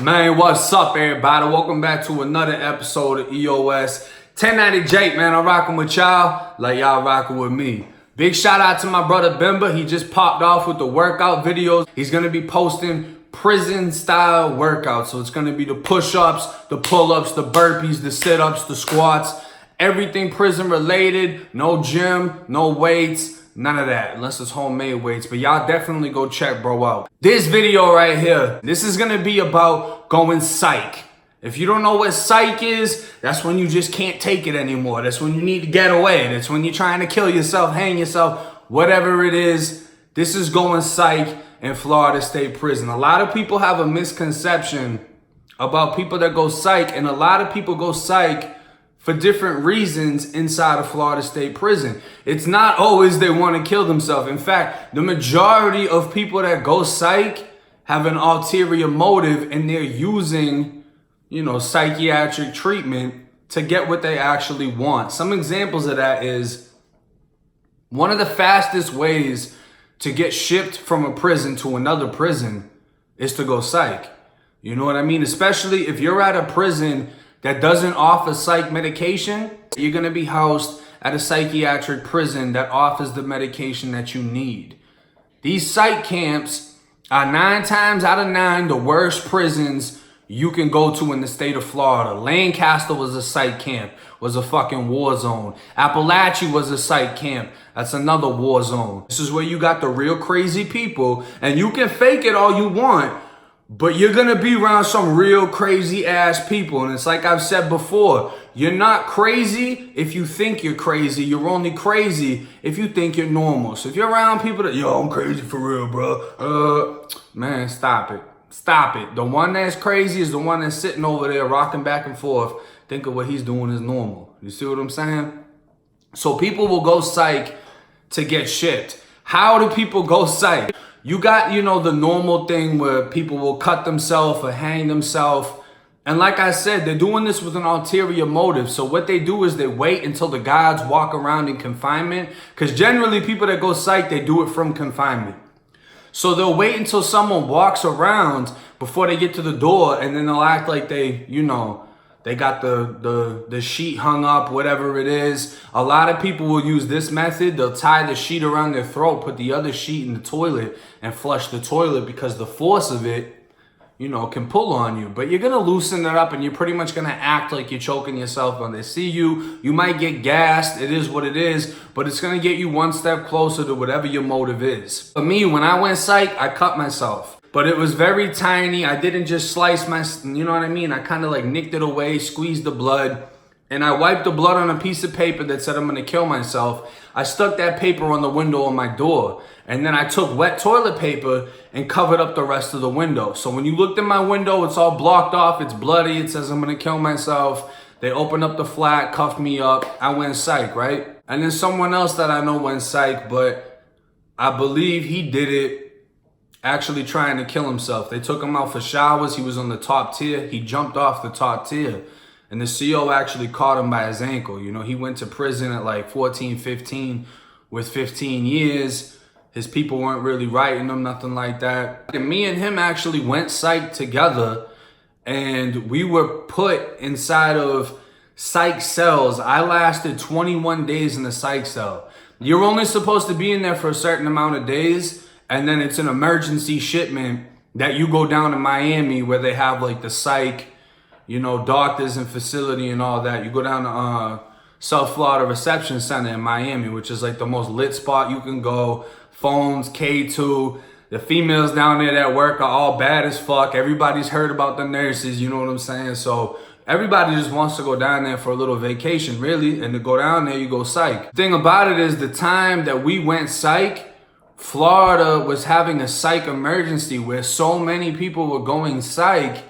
Man, what's up, everybody? Welcome back to another episode of EOS 1090 Jake, man. I'm rocking with y'all like y'all rocking with me. Big shout out to my brother Bimba. He just popped off with the workout videos. He's gonna be posting prison style workouts. So it's gonna be the push-ups, the pull-ups, the burpees, the sit-ups, the squats, everything prison related. No gym, no weights. None of that, unless it's homemade weights. But y'all definitely go check bro out. This video right here, this is gonna be about going psych. If you don't know what psych is, that's when you just can't take it anymore. That's when you need to get away. That's when you're trying to kill yourself, hang yourself, whatever it is. This is going psych in Florida State Prison. A lot of people have a misconception about people that go psych, and a lot of people go psych for different reasons inside of Florida State Prison. It's not always they want to kill themselves. In fact, the majority of people that go psych have an ulterior motive, and they're using, psychiatric treatment to get what they actually want. Some examples of that is one of the fastest ways to get shipped from a prison to another prison is to go psych. You know what I mean? Especially if you're at a prison that doesn't offer psych medication, you're gonna be housed at a psychiatric prison that offers the medication that you need. These psych camps are 9 times out of 9 the worst prisons you can go to in the state of Florida. Lancaster was a psych camp, was a fucking war zone. Appalachia was a psych camp. That's another war zone. This is where you got the real crazy people, and you can fake it all you want, but you're gonna be around some real crazy ass people. And it's like I've said before, you're not crazy if you think you're crazy. You're only crazy if you think you're normal. So if you're around people that, I'm crazy for real, bro. Man, stop it. Stop it. The one that's crazy is the one that's sitting over there rocking back and forth, thinking what he's doing is normal. You see what I'm saying? So people will go psych to get shipped. How do people go psych? You got, the normal thing where people will cut themselves or hang themselves. And like I said, they're doing this with an ulterior motive. So what they do is they wait until the guards walk around in confinement. Because generally people that go psych, they do it from confinement. So they'll wait until someone walks around before they get to the door, and then they'll act like they got the sheet hung up, whatever it is. A lot of people will use this method. They'll tie the sheet around their throat, put the other sheet in the toilet, and flush the toilet because the force of it, can pull on you. But you're going to loosen it up, and you're pretty much going to act like you're choking yourself when they see you. You might get gassed. It is what it is. But it's going to get you one step closer to whatever your motive is. For me, when I went psych, I cut myself. But it was very tiny. I didn't just slice my, you know what I mean? I kind of like nicked it away, squeezed the blood. And I wiped the blood on a piece of paper that said I'm going to kill myself. I stuck that paper on the window on my door. And then I took wet toilet paper and covered up the rest of the window. So when you looked in my window, it's all blocked off. It's bloody. It says I'm going to kill myself. They opened up the flat, cuffed me up. I went psych, right? And then someone else that I know went psych, but I believe he did it actually trying to kill himself. They took him out for showers. He was on the top tier. He jumped off the top tier. And the CO actually caught him by his ankle. He went to prison at like 14, 15 with 15 years. His people weren't really writing him, nothing like that. And me and him actually went psych together, and we were put inside of psych cells. I lasted 21 days in the psych cell. You're only supposed to be in there for a certain amount of days, and then it's an emergency shipment that you go down to Miami where they have like the psych, doctors and facility and all that. You go down to South Florida Reception Center in Miami, which is like the most lit spot you can go. Phones, K2. The females down there that work are all bad as fuck. Everybody's heard about the nurses, you know what I'm saying? So everybody just wants to go down there for a little vacation, really. And to go down there, you go psych. The thing about it is the time that we went psych, Florida was having a psych emergency where so many people were going psych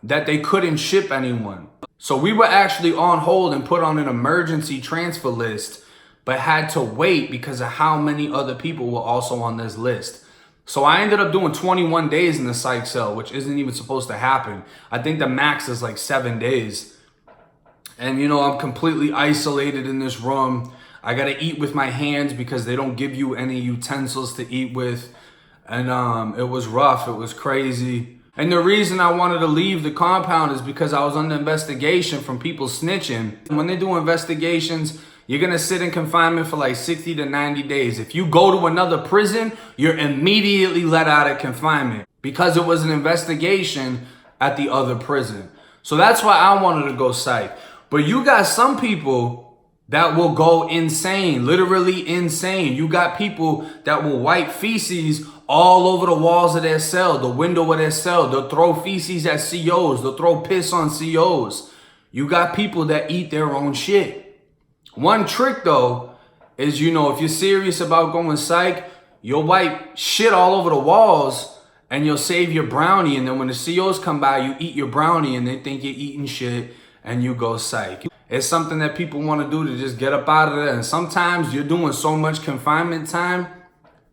that they couldn't ship anyone. So we were actually on hold and put on an emergency transfer list, but had to wait because of how many other people were also on this list. So I ended up doing 21 days in the psych cell, which isn't even supposed to happen. I think the max is like 7 days. And I'm completely isolated in this room. I gotta eat with my hands because they don't give you any utensils to eat with. And it was rough, it was crazy. And the reason I wanted to leave the compound is because I was under investigation from people snitching. When they do investigations, you're gonna sit in confinement for like 60 to 90 days. If you go to another prison, you're immediately let out of confinement because it was an investigation at the other prison. So that's why I wanted to go psych. But you got some people that will go insane, literally insane. You got people that will wipe feces all over the walls of their cell, the window of their cell. They'll throw feces at COs. They'll throw piss on COs. You got people that eat their own shit. One trick though is, if you're serious about going psych, you'll wipe shit all over the walls and you'll save your brownie. And then when the COs come by, you eat your brownie and they think you're eating shit and you go psych. It's something that people want to do to just get up out of there. And sometimes you're doing so much confinement time,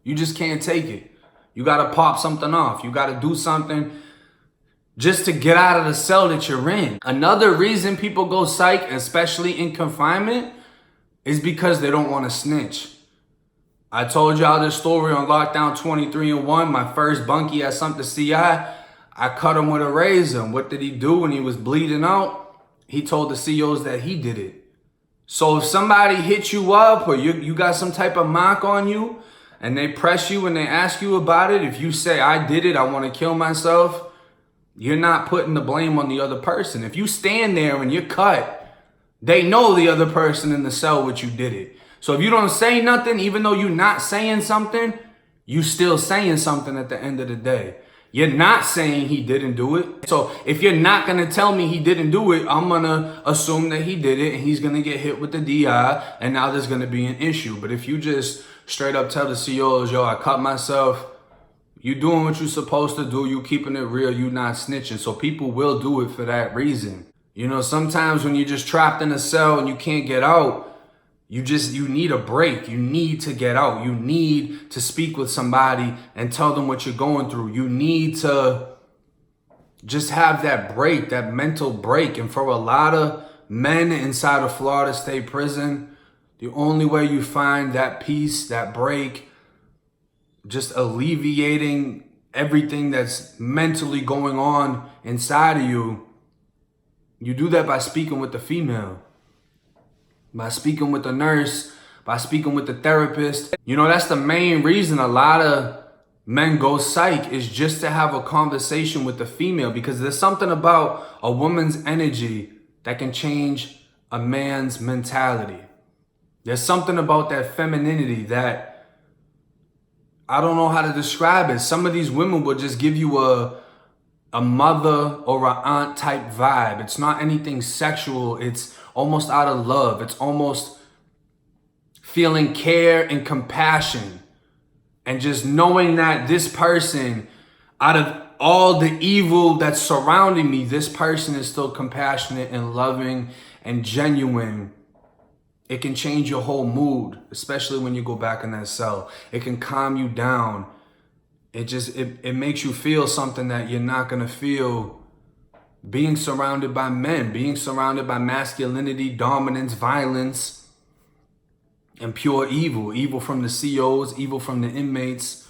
you just can't take it. You got to pop something off. You got to do something just to get out of the cell that you're in. Another reason people go psych, especially in confinement, is because they don't want to snitch. I told y'all this story on Lockdown 23-1. My first bunkie at something CI, I cut him with a razor. What did he do when he was bleeding out? He told the COs that he did it. So if somebody hits you up or you got some type of mark on you and they press you and they ask you about it, if you say, I did it, I want to kill myself, you're not putting the blame on the other person. If you stand there and you're cut, they know the other person in the cell what you did it. So if you don't say nothing, even though you're not saying something, you still saying something at the end of the day. You're not saying he didn't do it. So if you're not going to tell me he didn't do it, I'm going to assume that he did it and he's going to get hit with the DI and now there's going to be an issue. But if you just straight up tell the COs, yo, I cut myself, you doing what you're supposed to do, you keeping it real, you not snitching. So people will do it for that reason. Sometimes when you're just trapped in a cell and you can't get out, you need a break. You need to get out. You need to speak with somebody and tell them what you're going through. You need to just have that break, that mental break. And for a lot of men inside of Florida State Prison, the only way you find that peace, that break, just alleviating everything that's mentally going on inside of you, you do that by speaking with the female. By speaking with the nurse, by speaking with the therapist. That's the main reason a lot of men go psych, is just to have a conversation with the female, because there's something about a woman's energy that can change a man's mentality. There's something about that femininity that I don't know how to describe it. Some of these women will just give you a mother or an aunt type vibe. It's not anything sexual. It's almost out of love. It's almost feeling care and compassion and just knowing that this person, out of all the evil that's surrounding me, this person is still compassionate and loving and genuine. It can change your whole mood, especially when you go back in that cell. It can calm you down. It makes you feel something that you're not going to feel being surrounded by men, being surrounded by masculinity, dominance, violence, and pure evil. Evil from the COs, evil from the inmates.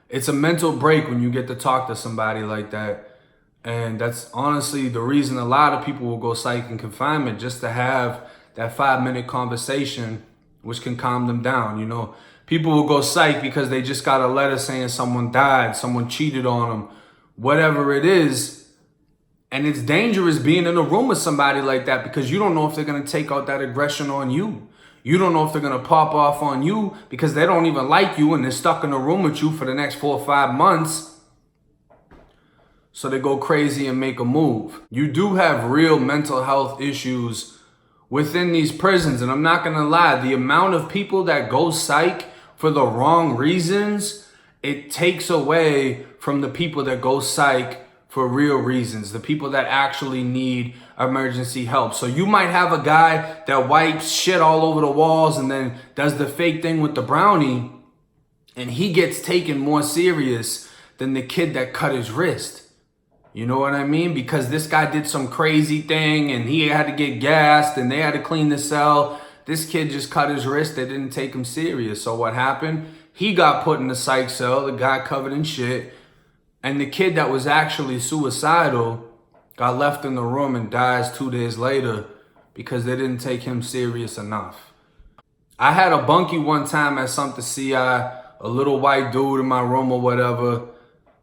It's a mental break when you get to talk to somebody like that. And that's honestly the reason a lot of people will go psych in confinement, just to have that 5-minute conversation, which can calm them down. People will go psych because they just got a letter saying someone died, someone cheated on them, whatever it is. And it's dangerous being in a room with somebody like that, because you don't know if they're going to take out that aggression on you. You don't know if they're going to pop off on you because they don't even like you and they're stuck in a room with you for the next 4 or 5 months. So they go crazy and make a move. You do have real mental health issues within these prisons. And I'm not going to lie, the amount of people that go psych for the wrong reasons, it takes away from the people that go psych for real reasons, the people that actually need emergency help. So you might have a guy that wipes shit all over the walls and then does the fake thing with the brownie, and he gets taken more serious than the kid that cut his wrist. You know what I mean? Because this guy did some crazy thing and he had to get gassed and they had to clean the cell. This kid just cut his wrist. They didn't take him serious. So what happened? He got put in the psych cell, the guy covered in shit. And the kid that was actually suicidal got left in the room and dies 2 days later because they didn't take him serious enough. I had a bunkie one time at something CI, a little white dude in my room or whatever.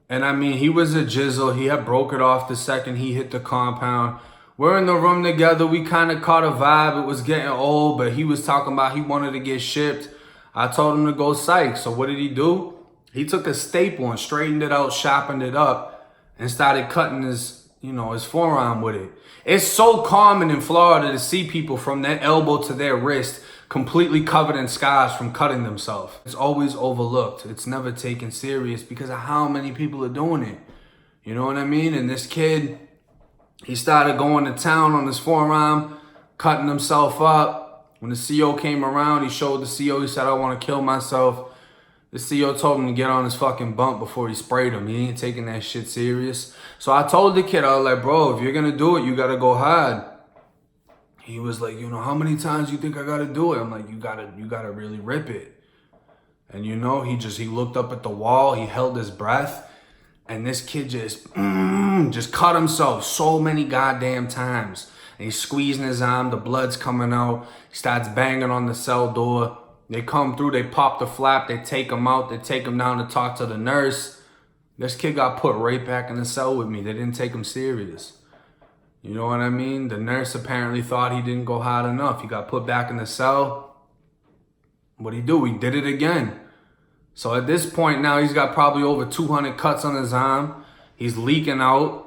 And I mean, he was a jizzle. He had broke it off the second he hit the compound. We're in the room together. We kind of caught a vibe. It was getting old, but he was talking about he wanted to get shipped. I told him to go Psych. So what did he do? He took a staple and straightened it out, sharpened it up, and started cutting his, his forearm with it. It's so common in Florida to see people from their elbow to their wrist completely covered in scars from cutting themselves. It's always overlooked. It's never taken serious because of how many people are doing it. You know what I mean? And this kid, he started going to town on his forearm, cutting himself up. When the CO came around, he showed the CO, he said, I want to kill myself. The CO told him to get on his fucking bump before he sprayed him. He ain't taking that shit serious. So I told the kid, I was like, bro, if you're going to do it, you got to go hard. He was like, how many times you think I got to do it? I'm like, you got to really rip it. And he looked up at the wall. He held his breath. And this kid just cut himself so many goddamn times. And he's squeezing his arm. The blood's coming out. He starts banging on the cell door. They come through. They pop the flap. They take him out. They take him down to talk to the nurse. This kid got put right back in the cell with me. They didn't take him serious. You know what I mean? The nurse apparently thought he didn't go hard enough. He got put back in the cell. What'd he do? He did it again. So at this point now, he's got probably over 200 cuts on his arm. He's leaking out.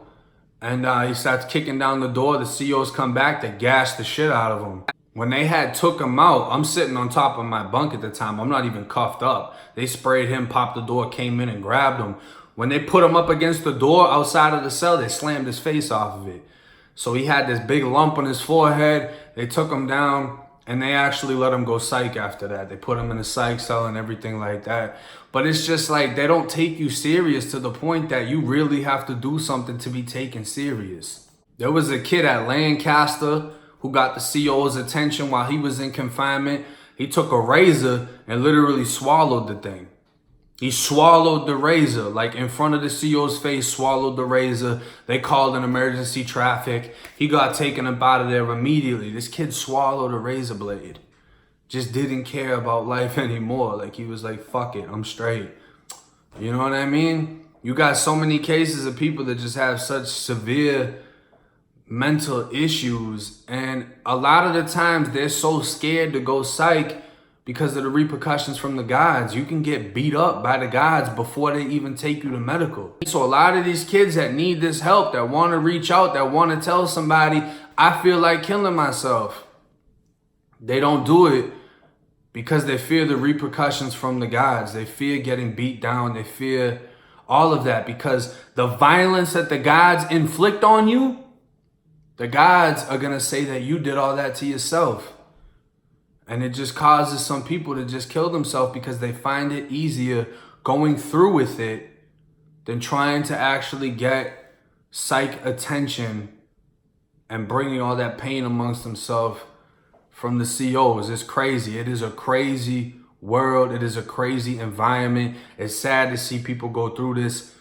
And he starts kicking down the door. The COs come back. They gash the shit out of him. When they had took him out, I'm sitting on top of my bunk at the time. I'm not even cuffed up. They sprayed him, popped the door, came in and grabbed him. When they put him up against the door outside of the cell, they slammed his face off of it. So he had this big lump on his forehead. They took him down and they actually let him go Psych after that. They put him in a Psych cell and everything like that. But it's just like they don't take you serious to the point that you really have to do something to be taken serious. There was a kid at Lancaster who got the CO's attention while he was in confinement. He took a razor and literally swallowed the thing. He swallowed the razor, like in front of the CO's face, swallowed the razor. They called an emergency traffic. He got taken up out of there immediately. This kid swallowed a razor blade. Just didn't care about life anymore. Like he was like, fuck it, I'm straight. You know what I mean? You got so many cases of people that just have such severe mental issues. And a lot of the times they're so scared to go Psych because of the repercussions from the guards. You can get beat up by the guards before they even take you to medical. So a lot of these kids that need this help, that want to reach out, that want to tell somebody, I feel like killing myself, they don't do it because they fear the repercussions from the guards. They fear getting beat down. They fear all of that because the violence that the guards inflict on you, the guards are going to say that you did all that to yourself. And it just causes some people to just kill themselves because they find it easier going through with it than trying to actually get Psych attention and bringing all that pain amongst themselves from the COs. It's crazy. It is a crazy world. It is a crazy environment. It's sad to see people go through this,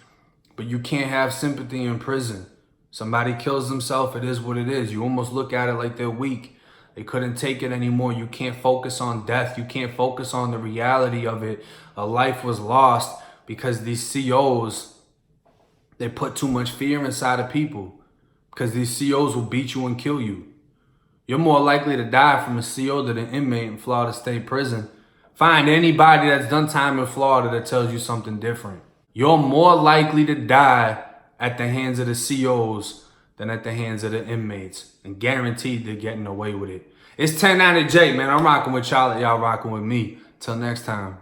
but you can't have sympathy in prison. Somebody kills themselves, it is what it is. You almost look at it like they're weak. They couldn't take it anymore. You can't focus on death. You can't focus on the reality of it. A life was lost because these COs, they put too much fear inside of people because these COs will beat you and kill you. You're more likely to die from a CO than an inmate in Florida State Prison. Find anybody that's done time in Florida that tells you something different. You're more likely to die at the hands of the COs than at the hands of the inmates. And guaranteed they're getting away with it. It's 1090 Jake, man. I'm rocking with y'all. Y'all rocking with me. Till next time.